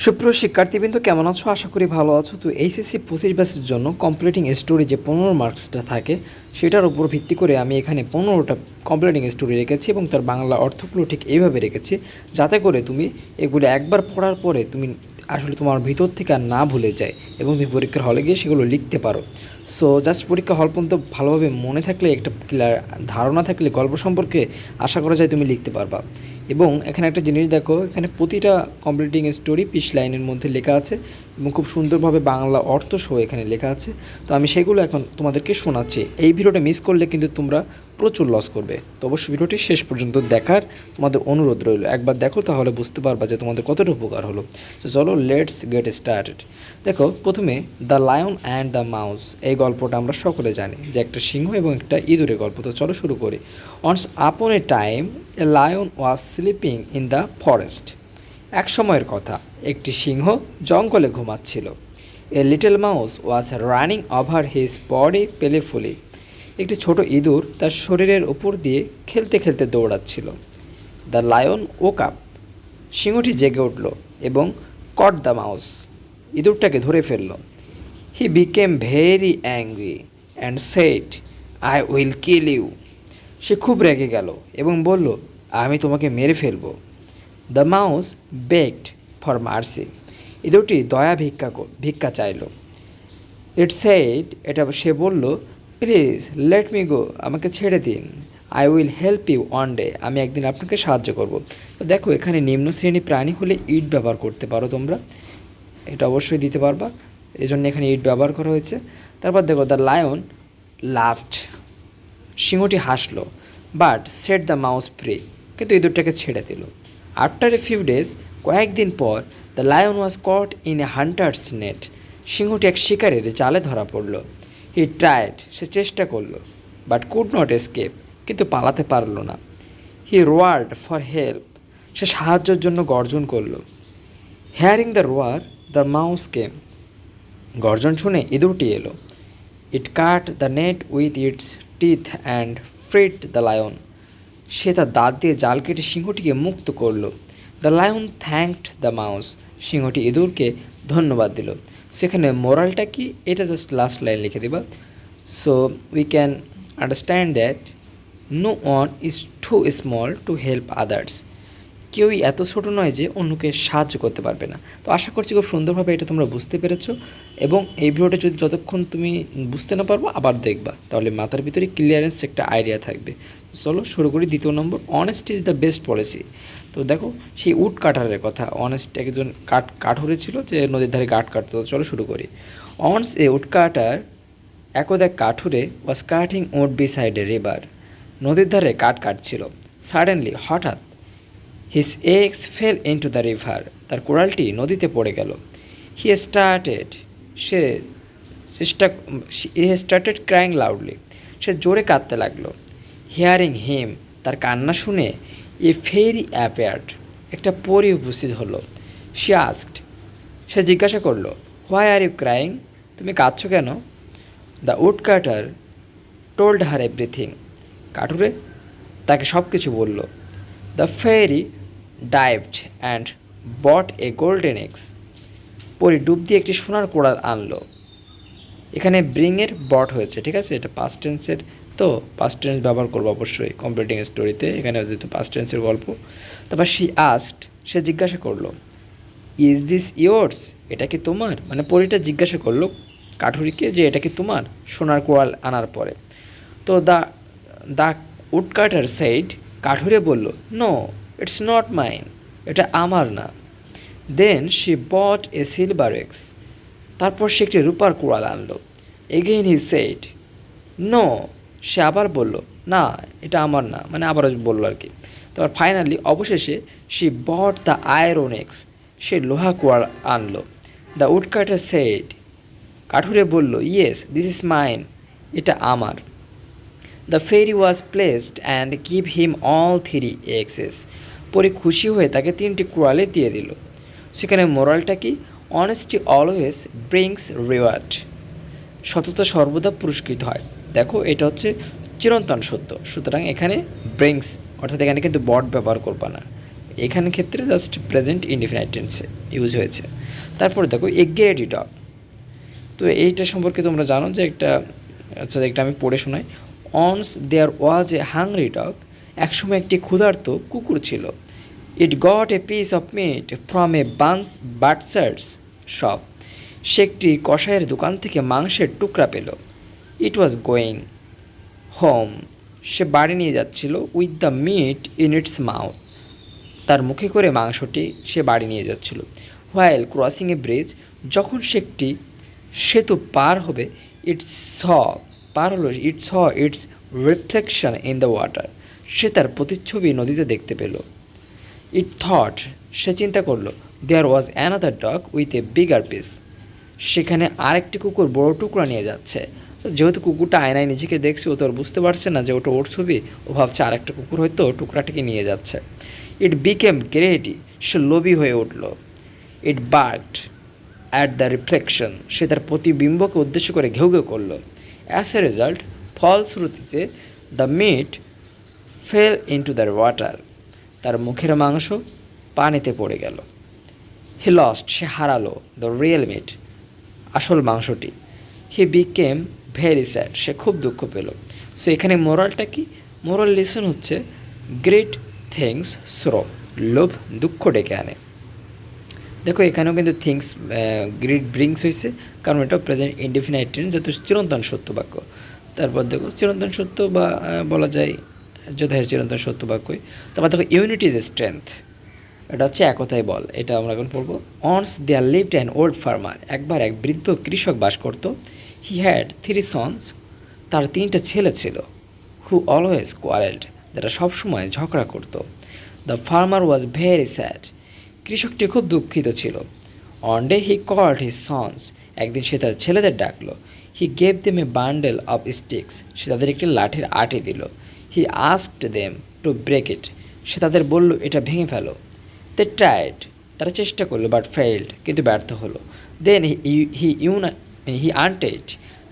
সুপ্রিয় শিক্ষার্থীবৃন্দ, কেমন আছো? আশা করি ভালো আছো। তো এইচএসসি 25 ব্যাচের জন্য কমপ্লিটিং স্টোরি যে 15 মার্কসটা থাকে সেটার উপর ভিত্তি করে আমি এখানে 15টা কমপ্লিটিং স্টোরি রেখেছি এবং তার বাংলা অর্থগুলো ঠিক এইভাবে রেখেছি যাতে করে তুমি এগুলো একবার পড়ার পরে তুমি আসলে তোমার ভিতর থেকে আর না ভুলে যায় এবং তুমি পরীক্ষার হলে গিয়ে সেগুলো লিখতে পারো। সো জাস্ট পরীক্ষা হল পর্যন্ত ভালোভাবে মনে থাকলে, একটা ক্লিয়ার ধারণা থাকলে গল্প সম্পর্কে আশা করা যায় তুমি লিখতে পারবা। এবং এখানে একটা জিনিস দেখো, এখানে প্রতিটা কমপ্লিটিং স্টোরি পিস লাইনের মধ্যে লেখা আছে এবং খুব সুন্দরভাবে বাংলা অর্থ সহ এখানে লেখা আছে। তো আমি সেগুলো এখন তোমাদেরকে শোনাচ্ছি। এই ভিডিওটা মিস করলে কিন্তু তোমরা প্রচুর লস করবে। তো অবশ্যই ভিডিওটি শেষ পর্যন্ত দেখার তোমাদের অনুরোধ রইল। একবার দেখো, তাহলে বুঝতে পারবা যে তোমাদের কতটা উপকার হলো। তো চলো লেটস গেট স্টার্টেড। দেখো, প্রথমে the lion and the mouse, এই গল্পটা আমরা সকলে জানি যে একটা সিংহ এবং একটা ইঁদুরের গল্প। তো চলো শুরু করি। Once upon a time a lion was sleeping in the forest. এক সময়ের কথা, একটি সিংহ জঙ্গলে ঘুমাচ্ছিল। A little mouse was running over his body playfully. একটি ছোট ইঁদুর তার শরীরের উপর দিয়ে খেলতে খেলতে দৌড়াচ্ছিল। দ্য লায়ন ওক আপ, সিংহটি জেগে উঠল এবং কট দ্য মাউস, ইঁদুরটাকে ধরে ফেলল। He became very angry and said, I will kill you. সে খুব রেগে গেল এবং বলল, আমি তোমাকে মেরে ফেলব। The mouse begged for mercy, ইঁদুরটি দয়া ভিক্ষা চাইল। ইট সেড, সে বলল, প্লিজ লেট মি গো, আমাকে ছেড়ে দিন। I will help you one day, আমি একদিন আপনাকে সাহায্য করব। তো দেখো, এখানে নিম্ন শ্রেণী প্রাণী হলে ইট ব্যবহার করতে পারো তোমরা, এটা অবশ্যই দিতে পারবা, এই জন্য এখানে ইট ব্যবহার করা হয়েছে। তারপর দেখো, দ্য লায়ন লাফড, সিংহটি হাসলো। But set the mouse free, কিন্তু ইঁদুরটাকে ছেড়ে দিল। আফটার এ ফিউ ডেজ, কয়েকদিন পর, the lion was caught in a hunter's net, সিংহটি এক শিকারের জালে ধরা পড়ল। হি ট্রাইড, সে চেষ্টা করলো, বাট কুড নট এসকেপ, কিন্তু পালাতে পারল না। হি রোয়ার্ড ফর হেল্প, সে সাহায্যের জন্য গর্জন করল। Hearing the roar, the mouse came, গর্জন শুনে ইঁদুরটি এলো। It cut the net with its teeth and freed the lion, সে তার দাঁত দিয়ে জাল কেটে সিংহটিকে মুক্ত করল। The lion thanked the mouse, সিংহটি ইঁদুরকে ধন্যবাদ দিল। সো এখানে মোরালটা কি, এটা জাস্ট লাস্ট লাইন লিখে দিবা। So we can understand that no one is too small to help others, কেউই এত ছোটো নয় যে অন্যকে সাহায্য করতে পারবে না। তো আশা করছি খুব সুন্দরভাবে এটা তোমরা বুঝতে পেরেছো এবং এই ভিডিওটা যদি যতক্ষণ তুমি বুঝতে না পারবো আবার দেখবা, তাহলে মাথার ভিতরে ক্লিয়ারেন্স একটা আইডিয়া থাকবে। চলো শুরু করি। দ্বিতীয় নম্বর, honest is the best policy. তো দেখো, সেই উড কাটারের কথা, অনেস্ট একজন কাঠুরে ছিল যে নদীর ধারে কাঠ কাটতো। চলো শুরু করি। অনস এ উড কাটার, একদা এক কাঠুরে was cutting wood beside a river, নদীর ধারে কাঠ কাটছিল। সাডেনলি, হঠাৎ, his axe fell into the river, তার কোড়ালটি নদীতে পড়ে গেল। হি স্টার্টেড, সে স্টার্টেড ক্রাইং লাউডলি, সে জোরে কাঁদতে লাগলো। হিয়ারিং হিম, তার কান্না শুনে, এ ফেরি অ্যাপিয়ার্ড, একটা পরী উপস্থিত হলো। শি আস্কড, সে জিজ্ঞাসা করলো, হোয়াই আর ইউ ক্রাইং, তুমি কাঁদছো কেন? The wood cutter told her everything, কাঠুরে তাকে সব কিছু বলল। The fairy dived and brought a golden eggs, পরি ডুব দিয়ে একটি সোনার কোড়াল আনলো। এখানে ব্রিংয়ের বট হয়েছে, ঠিক আছে, এটা পাস্ট টেন্সের, তো পাস্ট টেন্স ব্যবহার করবো অবশ্যই কমপ্লিটিং স্টোরিতে, এখানে যেহেতু পাস্ট টেন্সের গল্প। তারপর শি আস্কড, সে জিজ্ঞাসা করলো, ইজ দিস ইয়োর্স, এটা কি তোমার? মানে পরিটা জিজ্ঞাসা করলো কাঠুরিকে যে এটা কি তোমার, সোনার কোড়াল আনার পরে। তো দ্য দ্য উডকাটার সাইড, কাঠুরে বলল, নো ইটস নট মাইন, এটা আমার না। Then she brought a silver axe, তারপর সে একটি রূপার কুড়াল আনলো। এগেইন হি সেড, নো, সে আবার বলল, না এটা আমার না, মানে আবার বললো আর কি। তারপর ফাইনালি, অবশেষে, she brought the iron axe, সে লোহা কুড়াল আনলো। দ্য উডকাটার সেড, কাঠুরে বলল, ইয়েস দিস ইজ মাইন, এটা আমার। The fairy was pleased and give him all three axes, পরে খুশি হয়ে তাকে 3টি কুড়ালে দিয়ে দিল। সেখানে মোরালটা কি, অনেস্টি অলওয়েজ ব্রিংস রিওয়ার্ড, সততা সর্বদা পুরস্কৃত হয়। দেখো, এটা হচ্ছে চিরন্তন সত্য, সুতরাং এখানে ব্রিংস, অর্থাৎ এখানে কিন্তু বট ব্যবহার করবা না, এখানে ক্ষেত্রে জাস্ট প্রেজেন্ট ইনডিফিনাইট টেন্সে ইউজ হয়েছে। তারপরে দেখো এ গ্রেডি ডগ। তো এইটা সম্পর্কে তোমরা জানো যে একটা, আচ্ছা একটা আমি পড়ে শোনাই। Once there was a hungry dog. একসময় একটি ক্ষুধার্ত কুকুর ছিল। It got a piece of meat from a butcher's shop. সে একটি কসাইয়ের দোকান থেকে মাংসের টুকরা পেল। ইট ওয়াজ গোয়িং হোম। সে বাড়ি নিয়ে যাচ্ছিল with the meat in its mouth. তার মুখে করে মাংসটি সে বাড়ি নিয়ে যাচ্ছিল। While crossing a bridge. যখন সে একটি সেতু পার হবে, ইটস স পার হলো, its saw its reflection in the water. সে তার প্রতিচ্ছবি নদীতে দেখতে পেল। ইট থট, সে চিন্তা করলো, there was another dog with a bigger piece. সেখানে আরেকটি কুকুর বড় টুকরা নিয়ে যাচ্ছে। যেহেতু কুকুরটা আয়নায় নিজেকে দেখছে, ও তো আর বুঝতে পারছে না যে ওটা ওর ছবি। ও ভাবছে আরেকটা কুকুর হয়তো টুকরাটিকে নিয়ে যাচ্ছে। ইট বিকেম গ্রেডি, সে লোভী হয়ে উঠল। It barked at the reflection, সে তার প্রতিবিম্বকে উদ্দেশ্য করে ঘেউ ঘেউ করলো। অ্যাজ এ রেজাল্ট, ফলশ্রুতিতে, the meat fell into the water, তার মুখের মাংস পানিতে পড়ে গেল। হি লস্ট, সে হারালো দ্য রিয়েল মিট, আসল মাংসটি। হি বিকেম ভেরি স্যাড, সে খুব দুঃখ পেল। সো এখানে মোরালটা কি? মোরাল লেসন হচ্ছে গ্রেট থিংস সরো, লোভ দুঃখ ডেকে আনে। দেখো এখানেও কিন্তু থিংস গ্রিড ব্রিংস হয়েছে, কারণ এটা প্রেজেন্ট ইনডিফিনাইট টেন্স, যেহেতু চিরন্তন সত্য বাক্য। তারপর দেখো চিরন্তন সত্য বা বলা যায় যথাযথ চিরন্তন সত্য বাক্যই। তারপর দেখো ইউনিটি ইজ স্ট্রেংথ, এটা হচ্ছে একতাই বল, এটা আমরা এখন পড়বো। Once there lived an old farmer. একবার এক বৃদ্ধ কৃষক বাস করত। হি হ্যাড 3 সন্স, তার 3টা ছেলে ছিল। হু অলওয়েজ কোয়ারেলড, যারা সবসময় ঝগড়া করত। The farmer was very sad, কৃষকটি খুব দুঃখিত ছিল। One day he called his sons, একদিন সে তার ছেলেদের ডাকলো। He gave them a bundle of sticks, সে তাদের একটি লাঠির আটি দিল। He asked them to break it, সে তাদের বলল এটা ভেঙে ফেলো। দে ট্রাইড, তারা চেষ্টা করলো, বাট ফেইল্ড, কিন্তু ব্যর্থ হলো। দেন হি আনটেড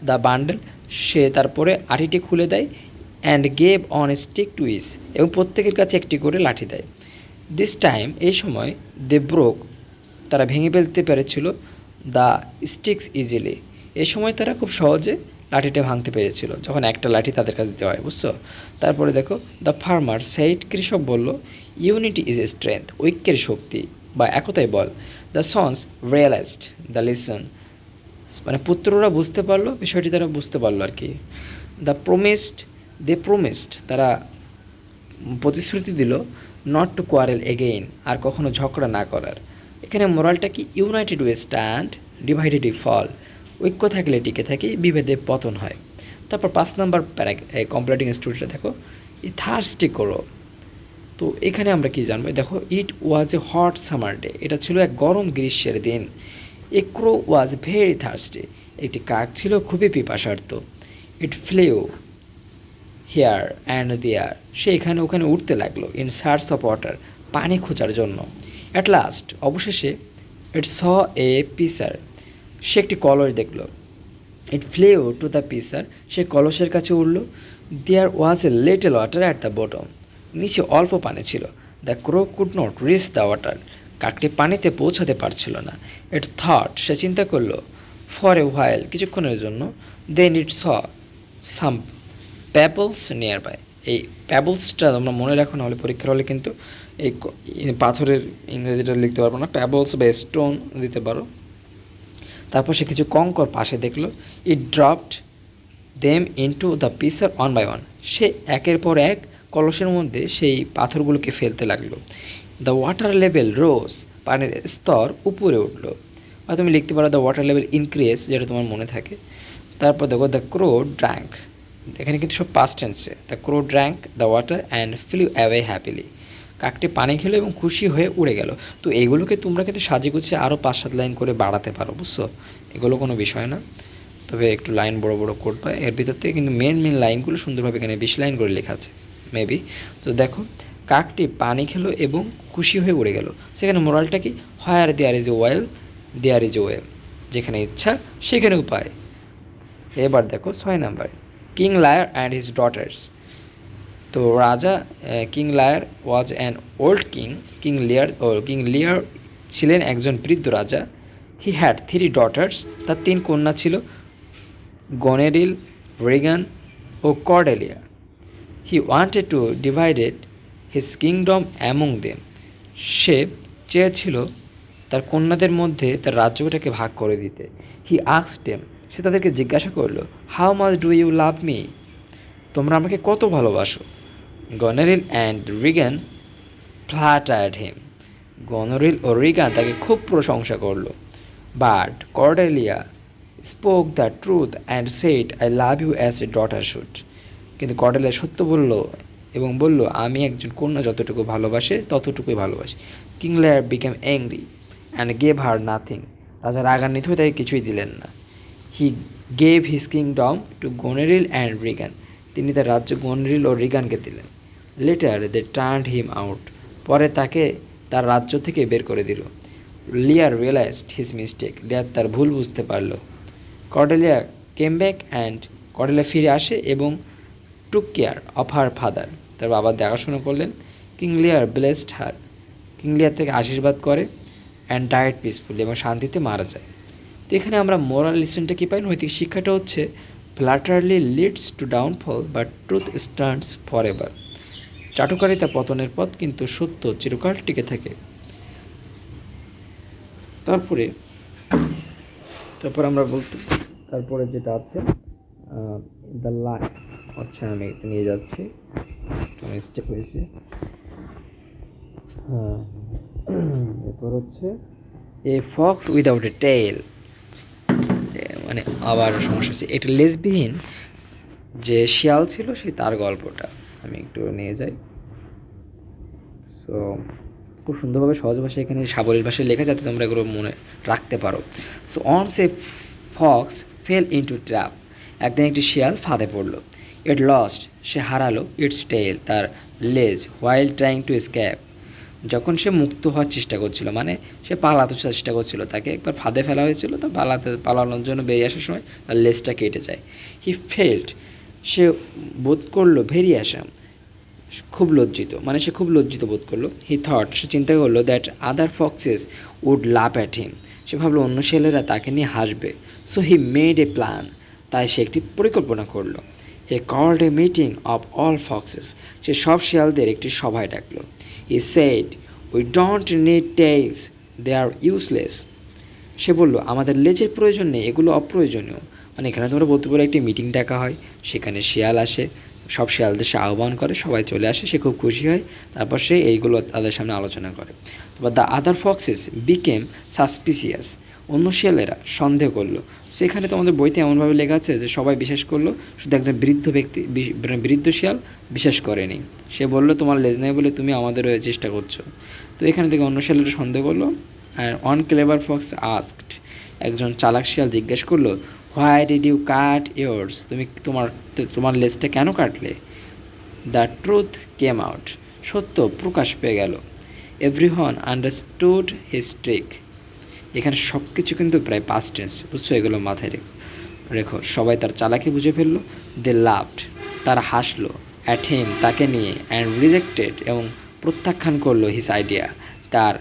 দ্য বান্ডেল, সে তারপরে আটিটি খুলে দেয়। And gave one stick to each, এবং প্রত্যেকের কাছে একটি করে লাঠি দেয়। দিস টাইম, এই সময়, দে ব্রোক, তারা ভেঙে ফেলতে পেরেছিল দ্য স্টিক্স ইজিলি, এই সময় তারা খুব সহজে লাঠিটা ভাঙতে পেরেছিল, যখন একটা লাঠি তাদের কাছে দেওয়া হয়, বুঝছো? তারপরে দেখো দ্য ফার্মার সেইড, কৃষক বলল, ইউনিটি ইজ এ স্ট্রেংথ, ঐক্যের শক্তি বা একতাই বল। The sons realised the lesson, মানে পুত্ররা বুঝতে পারলো বিষয়টি, তারা বুঝতে পারলো আর কি। দ্য প্রমিসড, তারা প্রতিশ্রুতি দিল, নট টু কোয়ারেল এগেইন, আর কখনো ঝগড়া না করার। এখানে মোরালটা কি? United we stand, divided we fall, ঐক্য থাকলে টিকে থাকি, বিভেদে পতন হয়। তারপর 5 নম্বর কমপ্লিটিং স্টোরিটা দেখো, ই থার্স্টি করো। তো এখানে আমরা কি জানবো? দেখো, ইট was A hot summer day, এটা ছিল এক গরম গ্রীষ্মের দিন। এ ক্রো ওয়াজ ভেরি থার্স্টি, একটি কাক ছিল খুবই পিপাসার্ত। ইট ফ্লেউ হেয়ার অ্যান্ড দেয়ার, সে এখানে ওখানে উঠতে লাগলো। ইন সার্চ অফ ওয়াটার, পানি খোঁজার জন্য। অ্যাট লাস্ট, অবশেষে, ইট স এ পিসার, সে একটি কলস দেখল। ইট ফ্লেউ টু দ্য পিসার, সে কলসের কাছে উঠল। There was a little water at the bottom, নিচে অল্প পানি ছিল। The crow could not reach the water, কাকটি পানিতে পৌঁছাতে পারছিল না। ইট থট, সে চিন্তা করলো, ফর এ হোয়াইল, কিছুক্ষণের জন্য। দেন ইট স সাম প্যাবলস নিয়ার বাই, এই প্যাবলসটা তোমরা মনে রাখো, না হলে পরীক্ষার হলে কিন্তু এই পাথরের ইংরেজিটা লিখতে পারবো না, প্যাবলস বা স্টোন দিতে পারো। তারপর সে কিছু কঙ্কর পাশে দেখলো। It dropped them into the pitcher one by one, সে একের পর এক কলসের মধ্যে সেই পাথরগুলোকে ফেলতে লাগলো। দ্য ওয়াটার লেভেল রোজ, পানির স্তর উপরে উঠলো। বা তুমি লিখতে পারো দ্য ওয়াটার লেভেল ইনক্রিজ, যেটা তোমার মনে থাকে। তারপর দেখো দ্য ক্রো ড্র্যাঙ্ক, এখানে কিন্তু সব পাস্ট টেন্সে। The crow drank the water and flew away happily, কাকটি পানি খেলো এবং খুশি হয়ে উড়ে গেল। তো এইগুলোকে তোমরা কিন্তু সাজিয়ে গুছিয়ে আরও 5-7 লাইন করে বাড়াতে পারো, বুঝছো? এগুলো কোনো বিষয় না, তবে একটু লাইন বড় বড় করবে। এর ভিতর থেকে কিন্তু মেন লাইনগুলো সুন্দরভাবে এখানে 20 লাইন করে লেখা আছে মেবি। তো দেখো, কাকটি পানি খেলো এবং খুশি হয়ে উড়ে গেল। সেখানে মোরালটা কি? Where there is a will there is a way, যেখানে ইচ্ছা সেখানে উপায়। এবার দেখো 6 number, king Lear and his daughters. তো রাজা king Lear was an old king. King Lear ছিলেন একজন বৃদ্ধ রাজা। হি হ্যাড 3 ডটার্স, তার 3 কন্যা ছিল, গনেরিল, রিগান ও Cordelia. He wanted to divided his kingdom among them. সে চেয়েছিল তার কন্যাদের মধ্যে তার রাজ্যটাকে ভাগ করে দিতে। হি আস্কড দেম, সে তাদেরকে জিজ্ঞাসা করলো, how much do you love me? তোমরা আমাকে কত ভালোবাসো? গনেরিল অ্যান্ড রিগান ফ্ল্যাটার্ড হিম। গনোরিল ও রিগান তাকে খুব প্রশংসা করলো। But Cordelia spoke the truth and said, I love you as a daughter should. কিন্তু কর্ডেলিয়া সত্য বলল এবং বলল, আমি একজন কন্যা যতটুকু ভালোবাসে ততটুকুই ভালোবাসি। King Lear became angry and gave her nothing. রাজা রাগান্বিত হয়ে তাকে কিছুই দিলেন না। He gave his kingdom to Goneril and Regan. তিনি তার রাজ্য গনেরিল ও রিগানকে দিলেন। Later they turned him out. পরে তাকে তার রাজ্য থেকে বের করে দিল। লিয়ার রিয়েলাইজড হিজ মিস্টেক। লিয়ার তার ভুল বুঝতে পারল। Cordelia came back and Cordelia ফিরে আসে এবং টুক কেয়ার অফ হার ফাদার। তার বাবা দেখাশোনা করলেন। কিং লিয়ার ব্লেসড হার। কিং লিয়ার থেকে আশীর্বাদ করে অ্যান্ড ডায়েট পিসফুলি, এবং শান্তিতে মারা যায়। তো এখানে আমরা মোরাল লিসনটা কী পাই? নৈতিক শিক্ষাটা হচ্ছে flattery leads to downfall but truth stands forever. চাটুকারিতা পতনের পথ, কিন্তু সত্য চিরকাল টিকে থাকে। তারপরে আমরা বলতে, তারপরে যেটা আছে দ্য লাই, আচ্ছা আমি একটু নিয়ে যাচ্ছি, মিস্টেক হয়েছে। হ্যাঁ, এরপর হচ্ছে এ ফক্স উইদাউট এ টেল, মানে আবার সমস্যা হচ্ছে। এটা লেসবিহীন যে শিয়াল ছিল সেই তার গল্পটা আমি একটু নিয়ে যাই। সো খুব সুন্দরভাবে সহজ ভাষায় এখানে সাবলীল ভাষায় লেখা, যাতে তোমরা এগুলো মনে রাখতে পারো। So once a fox fell into trap. একদিন একটি শিয়াল ফাঁদে পড়লো। ইট লস্ট, সে হারালো ইটস টেল, তার লেজ, হোয়াইল ট্রাইং টু স্ক্যাপ, যখন সে মুক্ত হওয়ার চেষ্টা করছিল, মানে সে পালাতে চেষ্টা করছিল। তাকে একবার ফাঁদে ফেলা হয়েছিল, তা পালানোর জন্য বেরিয়ে আসার সময় তার লেজটা কেটে যায়। হি ফেল্ট, সে বোধ করলো ভেরি অ্যাসাম, খুব লজ্জিত, মানে সে খুব লজ্জিত বোধ করলো। হি থট, সে চিন্তা করলো that other foxes would laugh at him, সে ভাবলো অন্য ছেলেরা তাকে নিয়ে হাসবে। So he made a plan, তাই সে একটি পরিকল্পনা করলো। He called a meeting of all foxes, সে সব শিয়ালদের একটি সভায় ডাকলো। He said, we don't need tails, they are useless. সে বললো, আমাদের লেজের প্রয়োজন নেই, এগুলো অপ্রয়োজনীয়। মানে এখানে তোমরা বলতে পারো একটি মিটিং ডাকা হয়, সেখানে শিয়াল আসে, সব শিয়ালদের সে আহ্বান করে, সবাই চলে আসে, সে খুব খুশি হয়। তারপর সে এইগুলো তাদের সামনে আলোচনা করে। তারপর the other foxes became suspicious, অন্য শিয়ালেরা সন্দেহ করলো। সেখানে তোমাদের বইতে এমনভাবে লেখা আছে যে সবাই বিশ্বাস করলো, শুধু একজন বৃদ্ধ ব্যক্তি, বৃদ্ধ শিয়াল বিশ্বাস করেনি। সে বললো, তোমার লেজ নেই বলে তুমি আমাদের হয়ে চেষ্টা করছো। তো এখানে থেকে অন্য শিয়ালেরা সন্দেহ করলো। আর ওয়ান ক্লেভার ফক্স আস্কড, একজন চালাক শিয়াল জিজ্ঞেস করলো, why did you cut yours, তুমি তোমার লেজটা কেন কাটলে? দ্য ট্রুথ কেম আউট, সত্য প্রকাশ পেয়ে গেল। Everyone understood his trick. এখানে সব কিছু কিন্তু প্রায় পাস্ট টেন্স, বুঝছো? এগুলো মাথায় রেখো। সবাই তার চালাকি বুঝে ফেললো। দে লাভড, তারা হাসলো। অ্যাট হিম, তাকে নিয়ে। অ্যান্ড রিজেক্টেড, এবং প্রত্যাখ্যান করলো হিজ আইডিয়া, তার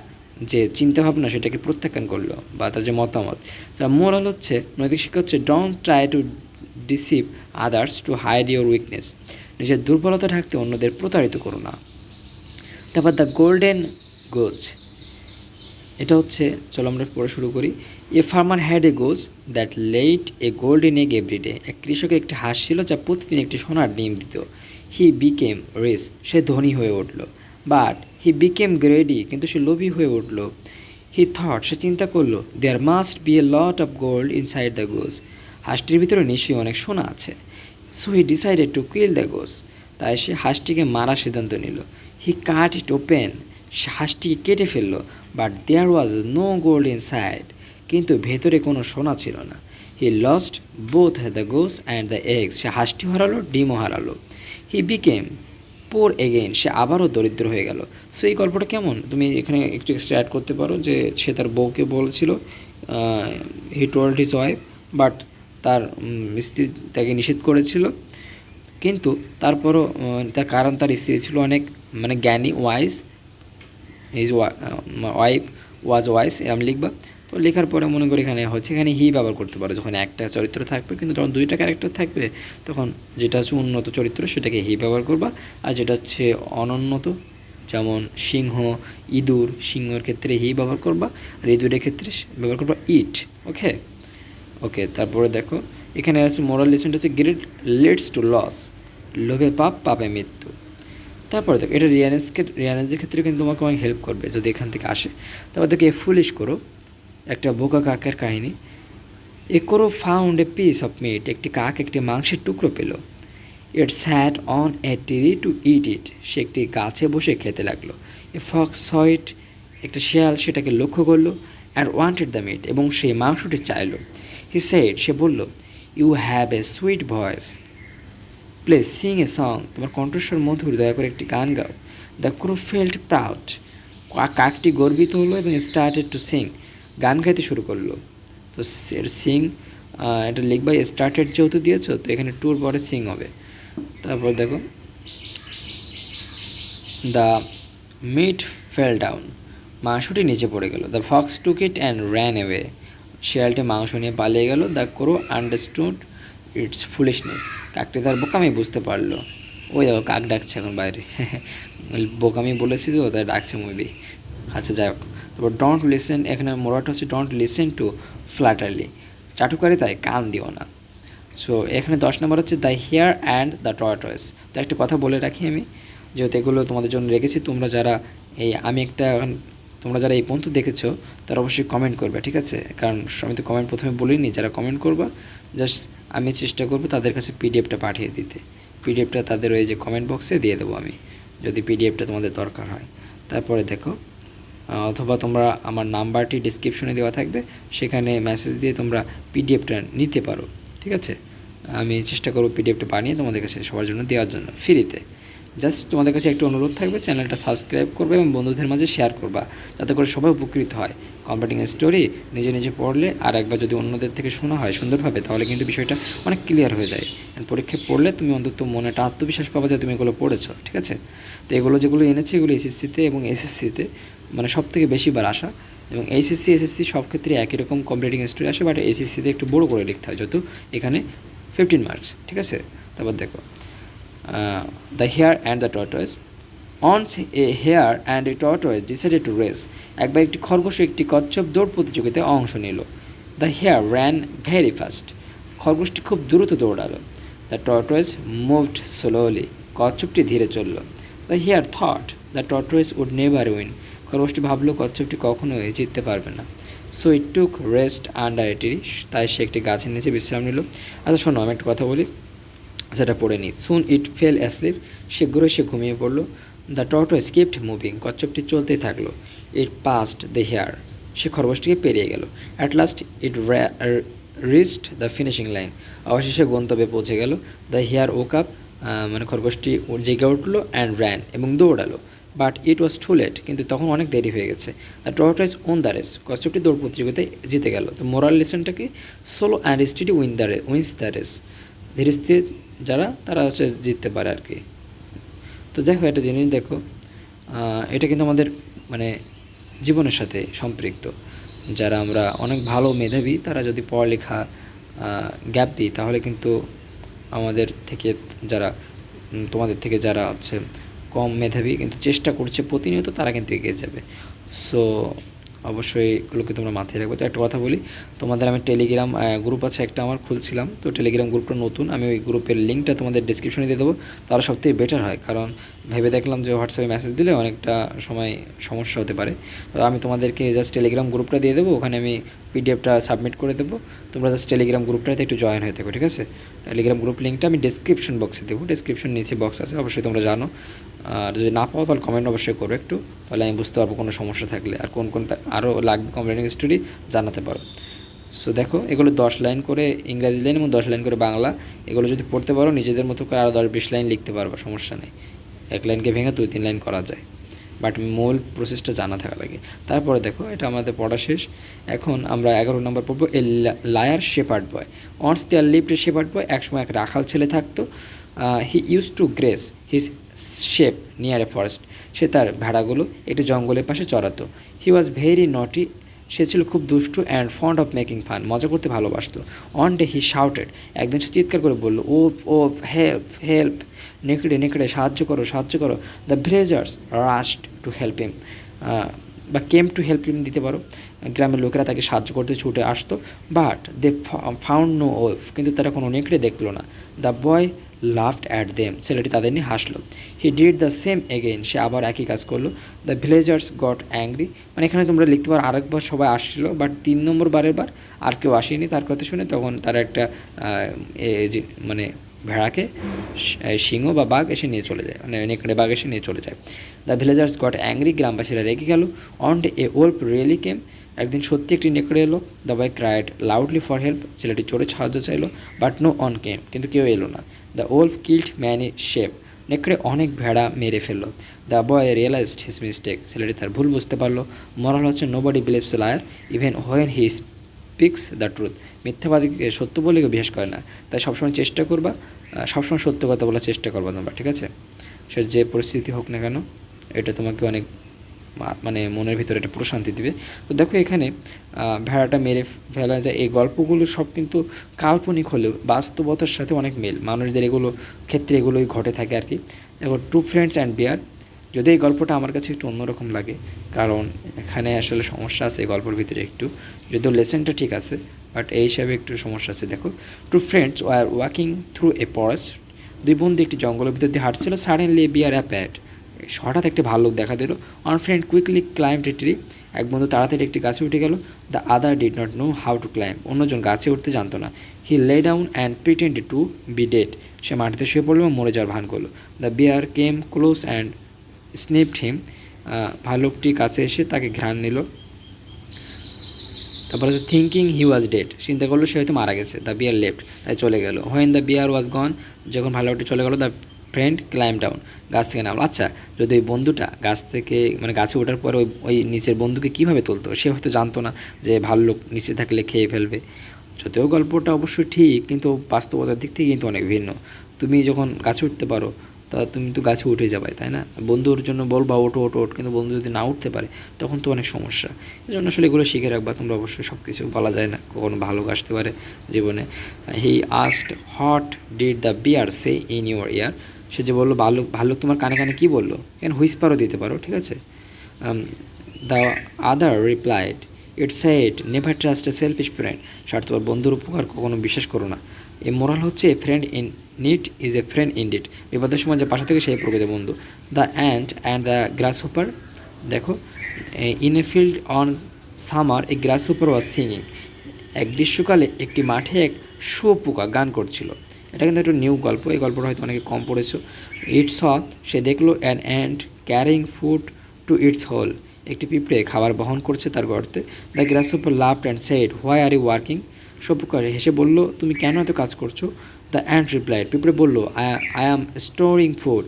যে চিন্তাভাবনা সেটাকে প্রত্যাখ্যান করলো, বা তার যে মতামত। তার মোরাল হচ্ছে, নৈতিক শিক্ষা হচ্ছে, don't try to deceive others to hide your weakness, নিজের দুর্বলতা ঢাকতে অন্যদের প্রতারিত করো না। তারপর দ্য গোল্ডেন গোজ, এটা হচ্ছে, চলো আমরা পড়া শুরু করি। A farmer had a goose that laid a golden egg every day, এক কৃষকের একটি হাঁস ছিল যা প্রতিদিন একটি সোনার ডিম দিত। হি বিকেম রিচ, সে ধনী হয়ে উঠল। বাট হি বিকেম গ্রেডি, কিন্তু সে লোভী হয়ে উঠল। হি থট, সে চিন্তা করলো, there must be a lot of gold inside the goose, হাঁসটির ভিতরে নিশ্চয়ই অনেক সোনা আছে। So he decided to kill the goose, তাই সে হাঁসটিকে মারার সিদ্ধান্ত নিল। হি কাট ইট ওপেন, সে হাঁসটিকে কেটে ফেললো। But there was no gold inside, কিন্তু ভেতরে কোনো সোনা ছিল না। He lost both the goose and the eggs, সে হাঁসটি হারালো, ডিমও হারালো। হি বিকেম পোর এগেইন, সে আবারও দরিদ্র হয়ে গেল। সো এই গল্পটা কেমন, তুমি এখানে একটু এক্সট্রা অ্যাড করতে পারো যে সে তার বউকে বলেছিল, he told his wife, but তার স্ত্রী তাকে নিষেধ করেছিল। কিন্তু তারপরও তার কারণ তার স্ত্রী ছিল অনেক মানে জ্ঞানী, wise, is wife was wise এরম লিখবা। তো লেখার পরে মনে করি এখানে হচ্ছে এখানে হি ব্যবহার করতে পারো যখন একটা চরিত্র থাকবে, কিন্তু যখন দুইটা ক্যারেক্টার থাকবে তখন যেটা হচ্ছে উন্নত চরিত্র সেটাকে হি ব্যবহার করবা, আর যেটা হচ্ছে অনুন্নত যেমন সিংহ, ইঁদুর, সিংহর ক্ষেত্রে হি ব্যবহার করবা, আর ইঁদুরের ক্ষেত্রে ব্যবহার করবা ইট। ওকে ওকে তারপরে দেখো এখানে আছে মোরাল লেসনটা হচ্ছে গ্রেট লিডস টু লস, লোভে পাপ, পাপে মৃত্যু। তারপরে দেখো এটা রিয়ানেজের ক্ষেত্রে কিন্তু তোমাকে অনেক হেল্প করবে যদি এখান থেকে আসে। তারপর দেখো এ ফুলিশ করো, একটা বোকা কাকের কাহিনী। A crow found a piece of meat, একটি কাক একটি মাংসের টুকরো পেল। It sat on a tree to eat it, সে একটি গাছে বসে খেতে লাগলো। এ ফক্স স ইট, একটা শিয়াল সেটাকে লক্ষ্য করলো। অ্যান্ড ওয়ান্টেড দ্য মিট, এবং সেই মাংসটি চাইলো। হি সেড, সে বলল, you have a sweet voice, please sing a song, তোমার কণ্ঠস্বর মধুর, দয়া করে একটি গান গাও। দ্য ক্রো ফেল্ট প্রাউড, কাকটি গর্বিত হলো এবং স্টার্টেড টু সিং, গান গাইতে শুরু করলো। তো সিং এটা লিখবা, স্টার্টেড যেহেতু দিয়েছো তো এখানে টুর পরে সিং হবে। তারপর দেখো দ্য মিট ফেল ডাউন, মাংসটি নিচে পড়ে গেল। The fox took it and ran away, শিয়ালটি মাংস নিয়ে পালিয়ে গেল। The crow understood its foolishness, কাকটি তার বোকামি বুঝতে পারলো। ওই দেখো কাক ডাকছে এখন বাইরে বোকামি বলেছি তো তাই ডাকছে মুভি। আচ্ছা যাই হোক, তারপর ডোন্ট লিসেন, এখানে মোরাটা হচ্ছে ডোন্ট লিসেন টু ফ্ল্যাটারলি, চাটুকারিতায় কান দিও না। সো এখানে 10 নম্বর হচ্ছে the hare and the tortoise. তো একটা কথা বলে রাখি আমি, যেহেতু এগুলো তোমাদের জন্য রেখেছি, তোমরা যারা তোমরা যারা এই পর্যন্ত দেখেছো তারা অবশ্যই কমেন্ট করবে, ঠিক আছে? কারণ আমি তো কমেন্ট প্রথমে বলিনি, যারা কমেন্ট করবা জাস্ট আমি চেষ্টা করবো তাদের কাছে পিডিএফটা পাঠিয়ে দিতে। পিডিএফটা তাদের ওই যে কমেন্ট বক্সে দিয়ে দেবো আমি, যদি পিডিএফটা তোমাদের দরকার হয়। তারপরে দেখো অথবা তোমরা আমার নাম্বারটি ডিসক্রিপশনে দেওয়া থাকবে, সেখানে মেসেজ দিয়ে তোমরা পিডিএফটা নিতে পারো, ঠিক আছে? আমি চেষ্টা করব পিডিএফটা বানিয়ে তোমাদের কাছে সবার জন্য দেওয়ার জন্য ফ্রিতে। জাস্ট তোমাদের কাছে একটা অনুরোধ থাকবে, চ্যানেলটা সাবস্ক্রাইব করবে এবং বন্ধুদের মাঝে শেয়ার করবা, যাতে করে সবাই উপকৃত হয়। কম্পিউটিং স্টোরি নিজে নিজে পড়লে আর একবার যদি অন্যদের থেকে শোনা হয় সুন্দরভাবে, তাহলে কিন্তু বিষয়টা অনেক ক্লিয়ার হয়ে যায়। পরীক্ষায় পড়লে তুমি অন্তত মনে একটা আত্মবিশ্বাস পাবা যে তুমি এগুলো পড়েছো, ঠিক আছে? তো এগুলো যেগুলো এনেছি এগুলো এসএসসিতে এবং এসএসসিতে মানে সব থেকে বেশিবার আসা, এবং এইচএসসি এসএসসি সব ক্ষেত্রে একই রকম কম্পিউটিং স্টোরি আসে, বাট এসএসসিতে একটু বড়ো করে লিখতে হয়, যেহেতু এখানে 15 মার্কস, ঠিক আছে? তারপর দেখো the hare and the tortoise. Once a hare and a tortoise decided to race, একবার একটি খরগোশ একটি কচ্ছপ দৌড় প্রতিযোগিতায় অংশ নিল। The hare ran very fast, খরগোশটি খুব দ্রুত দৌড়ালো। দ্য টর্টয়েস মুভড স্লোলি, কচ্ছপটি ধীরে চলল। The hare thought the tortoise would never win, খরগোশটি ভাবলো কচ্ছপটি কখনোই জিততে পারবে না। So it took rest under a tree, তাই সে একটি গাছের নিচে বিশ্রাম নিল। আচ্ছা শোনো, আমি একটা কথা বলি, সেটা পড়ে নিই। সুন ইট ফেল অ্যাসলিপ, শীঘ্রই সে ঘুমিয়ে পড়লো। দ্য টর্টয়েস কিপড মুভিং, কচ্ছপটি চলতেই থাকলো। ইট পাস্ট দ্য হেয়ার, সে খরগোশটিকে পেরিয়ে গেল। At last it reached the finishing line, অবশেষে গন্তব্যে পৌঁছে গেল। দ্য হেয়ার ওক আপ, মানে খরগোশটি জেগে উঠলো, অ্যান্ড র্যান, এবং দৌড়ালো। But it was too late, কিন্তু তখন অনেক দেরি হয়ে গেছে। The tortoise won the race, কচ্ছপটি দৌড় প্রতিযোগিতায় জিতে গেল। তো মোরাল লেসনটা কি? Slow and steady wins the race, ধীরে স্থির যারা তারা হচ্ছে জিততে পারে আর কি। তো দেখো একটা জিনিস দেখো, এটা কিন্তু আমাদের মানে জীবনের সাথে সম্পৃক্ত। যারা আমরা অনেক ভালো মেধাবী, তারা যদি পড়ালেখা গ্যাপ দিই, তাহলে কিন্তু আমাদের থেকে যারা তোমাদের থেকে যারা হচ্ছে কম মেধাবী কিন্তু চেষ্টা করছে প্রতিনিয়ত, তারা কিন্তু এগিয়ে যাবে। সো অবশ্যই এগুলোকে তোমরা মাথায় রাখবে। তো একটা কথা বলি, তোমাদের আমি টেলিগ্রাম গ্রুপ আছে একটা আমার খুলছিলাম, তো টেলিগ্রাম গ্রুপটা নতুন, আমি ওই গ্রুপের লিঙ্কটা তোমাদের ডিসক্রিপশনে দিয়ে দেবো, তাহলে সবথেকে বেটার হয়। কারণ ভেবে দেখলাম যে হোয়াটসঅ্যাপে মেসেজ দিলে অনেকটা সময় সমস্যা হতে পারে। তো আমি তোমাদেরকে জাস্ট টেলিগ্রাম গ্রুপটা দিয়ে দেবো, ওখানে আমি পিডিএফটা সাবমিট করে দেবো, তোমরা জাস্ট টেলিগ্রাম গ্রুপটাতে একটু জয়েন হয়ে থাকো, ঠিক আছে? টেলিগ্রাম গ্রুপ লিঙ্কটা আমি ডিসক্রিপশন বক্সে দেবো, ডিসক্রিপশন নিচে বক্স আছে, অবশ্যই তোমরা জানো। আর যদি না পাও তাহলে কমেন্ট অবশ্যই করো একটু, তাহলে আমি বুঝতে পারবো কোনো সমস্যা থাকলে, আর কোন আরও লাগবে কম্পিউটিং স্টোরি জানাতে পারো। সো দেখো এগুলো 10 লাইন করে ইংরাজি লাইন এবং 10 লাইন করে বাংলা, এগুলো যদি পড়তে পারো নিজেদের মতো করে আরও 10-20 লাইন লিখতে পারবা, সমস্যা নেই। এক লাইনকে ভেঙে 2-3 লাইন করা যায়, বাট মূল প্রসেসটা জানা থাকা লাগে। তারপরে দেখো এটা আমাদের পড়া শেষ। এখন আমরা 11 নম্বর পড়বো, a liar shepherd boy. Once there lived a shepherd boy, একসময় এক রাখাল ছেলে থাকতো। He use to graze his sheep near a forest. সে তার ভেড়াগুলো একটি জঙ্গলের পাশে চড়াতো। হি ওয়াজ ভেরি নটি। সে ছিল খুব দুষ্টু and fond of making fun, মজা করতে ভালোবাসতো। অন ডে হি শাউটেড, একদিন সে চিৎকার করে বলল, ওফ ওফ, হেল্প হেল্প, নেকড়ে নেকড়ে, সাহায্য করো সাহায্য করো। The villagers রাশড to help him, বা কেম টু হেল্প হিম দিতে পারো। গ্রামের লোকেরা তাকে সাহায্য করতে ছুটে আসতো। But they found no wolf, কিন্তু তারা কোনো নেকড়ে দেখলো না। The boy laughed at them, ছেলেটি তাদের নিয়ে হাসলো। He did the same again, সে আবার একই কাজ করলো। দ্য ভিলেজার্স গট অ্যাংরি, মানে এখানে তোমরা লিখতে পারো আরেকবার সবাই আসছিলো, বাট 3 নম্বর বারের বার আর কেউ আসেনি তার কথা শুনে। তখন তারা একটা যে মানে ভেড়াকে সিংহ বা বাঘ এসে নিয়ে চলে যায়, মানে নেকড়ে বাঘ এসে নিয়ে চলে যায়। দ্য ভিলেজার্স গট অ্যাংরি, গ্রামবাসীরা রেগে গেল। One day a wolf really came, একদিন সত্যি একটি নেকড়ে এলো। The boy cried loudly for help, ছেলেটি চোরে সাহায্য চাইলো। বাট নো অন কেম, কিন্তু কেউ এলো না। The wolf killed many sheep, নেকড়ে অনেক ভেড়া মেরে ফেললো। The boy realised his mistake, ছেলেটি তার ভুল বুঝতে পারলো। মরাল হচ্ছে nobody believes a liar even when he speaks the truth, মিথ্যাবাদীকে সত্য বলে কেউ বিশ্বাস করে না। তাই সবসময় চেষ্টা করবা, সবসময় সত্য কথা বলার চেষ্টা করবা তোমরা, ঠিক আছে? সে যে পরিস্থিতি হোক না কেন, এটা তোমাকে অনেক মানে মনের ভিতরে একটা প্রশান্তি দিবে। তো দেখো এখানে ভেড়াটা মেরে ফেলা যায়, এই গল্পগুলো সব কিন্তু কাল্পনিক হলেও বাস্তবতার সাথে অনেক মিল, মানুষদের এগুলো ক্ষেত্রে এগুলোই ঘটে থাকে আর কি। দেখো টু ফ্রেন্ডস অ্যান্ড বিয়ার, যদি এই গল্পটা আমার কাছে একটু অন্যরকম লাগে, কারণ এখানে আসলে সমস্যা আছে এই গল্পের ভিতরে একটু, যদিও লেসনটা ঠিক আছে বাট এই হিসাবে একটু সমস্যা আছে। দেখো two friends were walking through a forest, দুই বন্ধু একটি জঙ্গলের ভিতর দিয়ে হাঁটছিল। সাডেনলি বিয়ার অ্যাপ্যাড, হঠাৎ একটি ভাল্লুক দেখা দিল। One friend quickly climbed a tree, এক বন্ধু তাড়াতাড়ি একটি গাছে উঠে গেল। The other did not know how to climb, অন্যজন গাছে উঠতে জানতো না। He lay down and pretended to be dead, সে মাটিতে শুয়ে পড়লো এবং মরে যাওয়ার ভান করলো। The bear came close and sniffed him, ভাল্লুকটি কাছে এসে তাকে ঘ্রাণ নিল। তারপর হচ্ছে থিঙ্কিং হি ওয়াজ ডেড, চিন্তা করলো সে হয়তো মারা গেছে। দ্য বিয়ার লেফট, তাই চলে গেল। হোয়েন দ্য বিয়ার ওয়াজ গন, যখন ভাল্লুকটি চলে গেলো, দ্য ফ্রেন্ড ক্লাইম্ব ডাউন, গাছ থেকে নামলো। আচ্ছা, যদি ওই বন্ধুটা গাছ থেকে মানে গাছে ওঠার পরে ওই নিচের বন্ধুকে কীভাবে তুলতো, সে হয়তো জানতো না যে ভাল্লুক নিচে থাকলে খেয়ে ফেলবে। যদিও গল্পটা অবশ্যই ঠিক, কিন্তু বাস্তবতার দিক থেকে কিন্তু অনেক ভিন্ন। তুমি যখন গাছে উঠতে পারো, তা তুমি তো গাছে উঠে যাবে, তাই না? বন্ধুর জন্য বলবা ওঠো ওঠো ওঠ, কিন্তু বন্ধু যদি না উঠতে পারে তখন তো অনেক সমস্যা। এই জন্য আসলে এগুলো শিখে রাখবা তোমরা। অবশ্যই সব কিছু বলা যায় না, কখনো ভালো আসতে পারে জীবনে। He asked what did the bear say in your ear, সে যে বললো ভাল্লুক তোমার কানে কানে কী বললো, কেন হুইসপারও দিতে পারো, ঠিক আছে? The other replied, it shed never trust a selfish friend, স্বার্থপর বন্ধুর উপকার কখনো বিশ্বাস করো না। এই মোরাল হচ্ছে a friend in need is a friend indeed, বিপদের সময় যে পাশে থেকে সেই প্রকৃত বন্ধু। The ant and the grasshopper, দেখো in a field on summer a grasshopper was singing, এক গ্রীষ্মকালে একটি মাঠে এক শুয়োপোকা গান করছিল। এটা কিন্তু একটু নিউ গল্প, এই গল্পটা হয়তো অনেকে কম পড়েছো। ইটস হ, সে দেখলো an ant carrying food to its hole, একটি পিঁপড়ে খাবার বহন করছে তার গর্তে। The grasshopper laughed and said why are you working, শুয়োপোকা হেসে বলল তুমি কেন এত কাজ করছো? দ্য অ্যান্ট রিপ্লাইড, পিঁপড়ে বলল আই অ্যাম স্টোরিং ফুড,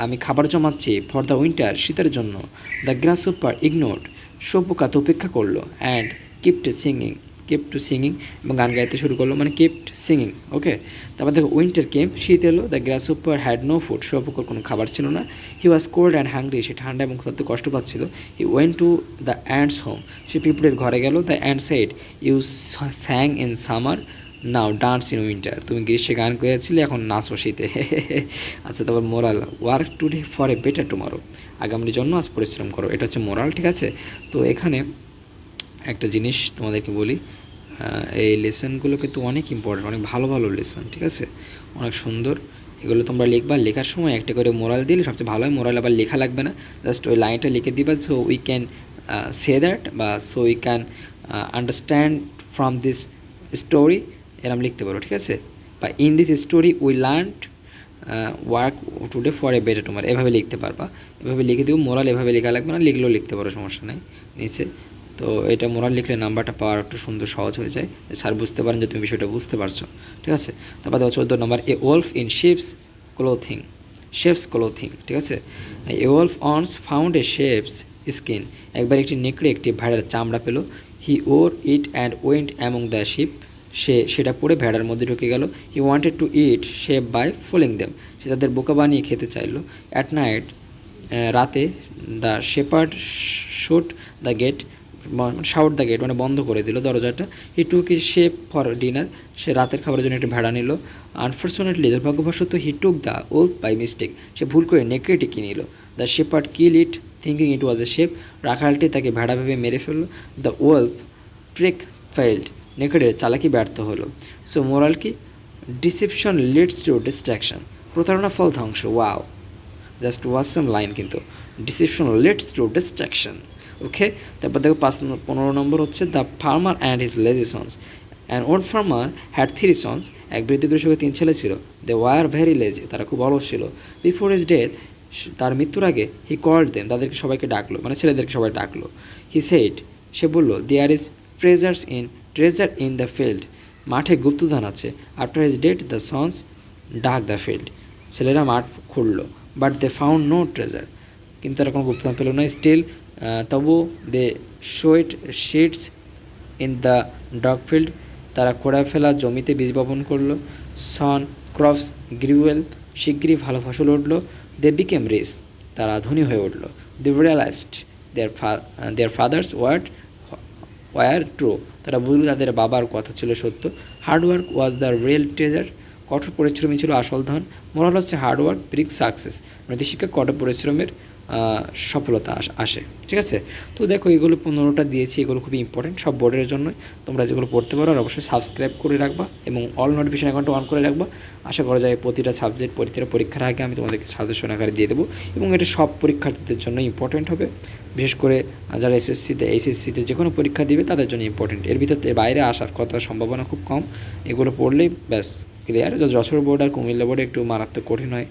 আমি খাবার জমাচ্ছি ফর দ্য উইন্টার, শীতের জন্য। দ্য গ্রাস হোপার ইগনোরড, শুয়োপোকা তো উপেক্ষা করলো। And kept singing, kept to singing, এবং গান গাইতে শুরু করলো, মানে কেপ্ট সিঙ্গিং। ওকে, তারপর দেখো উইন্টার কেম, শীত এলো। The grasshopper had no food, শুয়োপোকার কোনো খাবার ছিল না। He was cold and hungry, সে ঠান্ডা এবং ক্ষুধার্ত কষ্ট পাচ্ছিল। He went to the ant's home, সে পিঁপড়ের ঘরে গেল। The ant said you sang in summer now dance in winter, তুমি গ্রীষ্মে গান করেছিলে এখন নাচো শীতে। আচ্ছা, তারপর moral work today for a better tomorrow, আগামীর জন্য আজ পরিশ্রম করো, এটা হচ্ছে মোরাল, ঠিক আছে? তো এখানে একটা জিনিস তোমাদেরকে বলি, এই লেসনগুলো কিন্তু অনেক ইম্পর্টেন্ট, অনেক ভালো ভালো লেসন, ঠিক আছে? অনেক সুন্দর। এগুলো তোমরা লিখবা, লেখার সময় একটা করে মোরাল দিলে সবচেয়ে ভালো হয়। মোরাল আবার লেখা লাগবে না, জাস্ট ওই লাইনটা লিখে দিবা, so we can say that, বা so we can understand from this story, এরম লিখতে পারো, ঠিক আছে? বা in this story we learned work today for a better tomorrow, এভাবে লিখতে পারবা। এভাবে লিখে দেবো, মোরাল এভাবে লেখা লাগবে না, লিখলেও লিখতে পারো, সমস্যা নেই নিচে। তো এটা মোরাল লিখলে নাম্বারটা পাওয়ার একটু সুন্দর সহজ হয়ে যায়, স্যার বুঝতে পারেন যে তুমি বিষয়টা বুঝতে পারছো, ঠিক আছে? তারপর দেখো 14 নম্বর, a wolf in clothing, sheep's clothing, ঠিক আছে? A wolf once found a sheep's skin, একবার একটি নেকড়ে একটি ভেড়ার চামড়া পেল। He wore it and went among the sheep, সেটা পড়ে ভেড়ার মধ্যে ঢুকে গেল। He wanted to eat sheep by fooling them, সে তাদের বোকা বানিয়ে খেতে চাইলো। অ্যাট নাইট, রাতে, the shepherd shut the gate, shut the gate মানে বন্ধ করে দিল দরজাটা। He took a sheep for dinner, সে রাতের খাবারের জন্য একটা ভেড়া নিল। আনফর্চুনেটলি, দুর্ভাগ্যবশত, he took the wolf by mistake, সে ভুল করে নেকড়েটি কিনে নিল। The shepherd kill it thinking it was a sheep, রাখালটি তাকে ভেড়া ভেবে মেরে ফেললো। দ্য ওলফ ট্রিক ফেইল্ড, নেকড়ের চালাকি ব্যর্থ হলো। সো মোরাল কি? ডিসেপশন লিডস টু ডিস্ট্রাকশন, প্রতারণা ফল ধ্বংস। ওয়াও, জাস্ট ওয়াসাম লাইন কিন্তু। Deception leads to destruction. Okay, তারপর দেখো 15 নম্বর হচ্ছে the farmer and his lazy sons. An old farmer had 3 sons, এক বৃদ্ধ কৃষকের 3 ছেলে ছিল। দে ওয়ার ভেরি লেজি, তারা খুব অলস ছিল। বিফোর হিজ ডেথ, তার মৃত্যুর আগে, হি কল্ড দেম, তাদেরকে সবাইকে ডাকলো, মানে ছেলেদেরকে সবাই ডাকলো। হি সেইড, সে বললো, there is treasure in the field, মাঠে গুপ্তধন আছে। After his death the sons dug the field, ছেলেরা মাঠ খুঁড়লো। But they found no treasure, কিন্তু তারা কোনো গুপ্তধন পেল না। স্টিল, তবু they sowed seeds in the dug field, তারা খোঁড়া ফেলা জমিতে বীজ বপন করলো। সন ক্রপস গ্রিউয়েল, শীঘ্রই ভালো ফসল উঠলো। দে বিকেম রিচ, তারা ধনী হয়ে উঠলো। দে রিয়ালাইজড দেয়ার ফাদার্স ওয়ার ট্রু, তারা বুঝলো তাদের বাবার কথা ছিল সত্য। Hard work was the real treasure, কঠোর পরিশ্রমী ছিল আসল ধন। মোরাল হচ্ছে হার্ডওয়ার্ক ব্রিংস সাকসেস, নৈতিক শিক্ষা কঠোর পরিশ্রমের সফলতা আসে। ঠিক আছে, তো দেখো এগুলো 15টা দিয়েছি, এগুলো খুবই ইম্পর্টেন্ট সব বোর্ডের জন্যই। তোমরা যেগুলো পড়তে পারো আর অবশ্যই সাবস্ক্রাইব করে রাখবা এবং অল নোটিফিকেশন অ্যাকাউন্টটা অন করে রাখবা। আশা করা যায় প্রতিটা সাবজেক্ট পরীক্ষার আগে আমি তোমাদেরকে সাজেশন আকারে দিয়ে দেবো এবং এটা সব পরীক্ষার্থীদের জন্য ইম্পর্টেন্ট হবে। বিশেষ করে যারা এইচএসসিতে যে কোনো পরীক্ষা দিবে তাদের জন্য ইম্পর্টেন্ট। এর বাইরে আসার কথা সম্ভাবনা খুব কম, এগুলো পড়লেই ব্যাস ক্লিয়ার। যশোর বোর্ড আর কুমিল্লা বোর্ডে একটু মারাত্মক কঠিন হয়,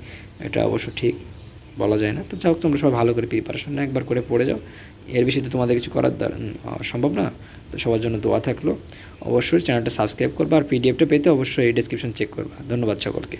এটা অবশ্য ঠিক বলা যায় না। তো যাই হোক, তোমরা সবাই ভালো করে প্রিপারেশন একবার করে পড়ে যাও, এর বেশি তো তোমাদের কিছু করার সম্ভব না। তো সবার জন্য দোয়া থাকলো। অবশ্যই চ্যানেলটা সাবস্ক্রাইব করবা আর পিডিএফটা পেতে অবশ্যই এই ডেসক্রিপশন চেক করবা। ধন্যবাদ সকলকে।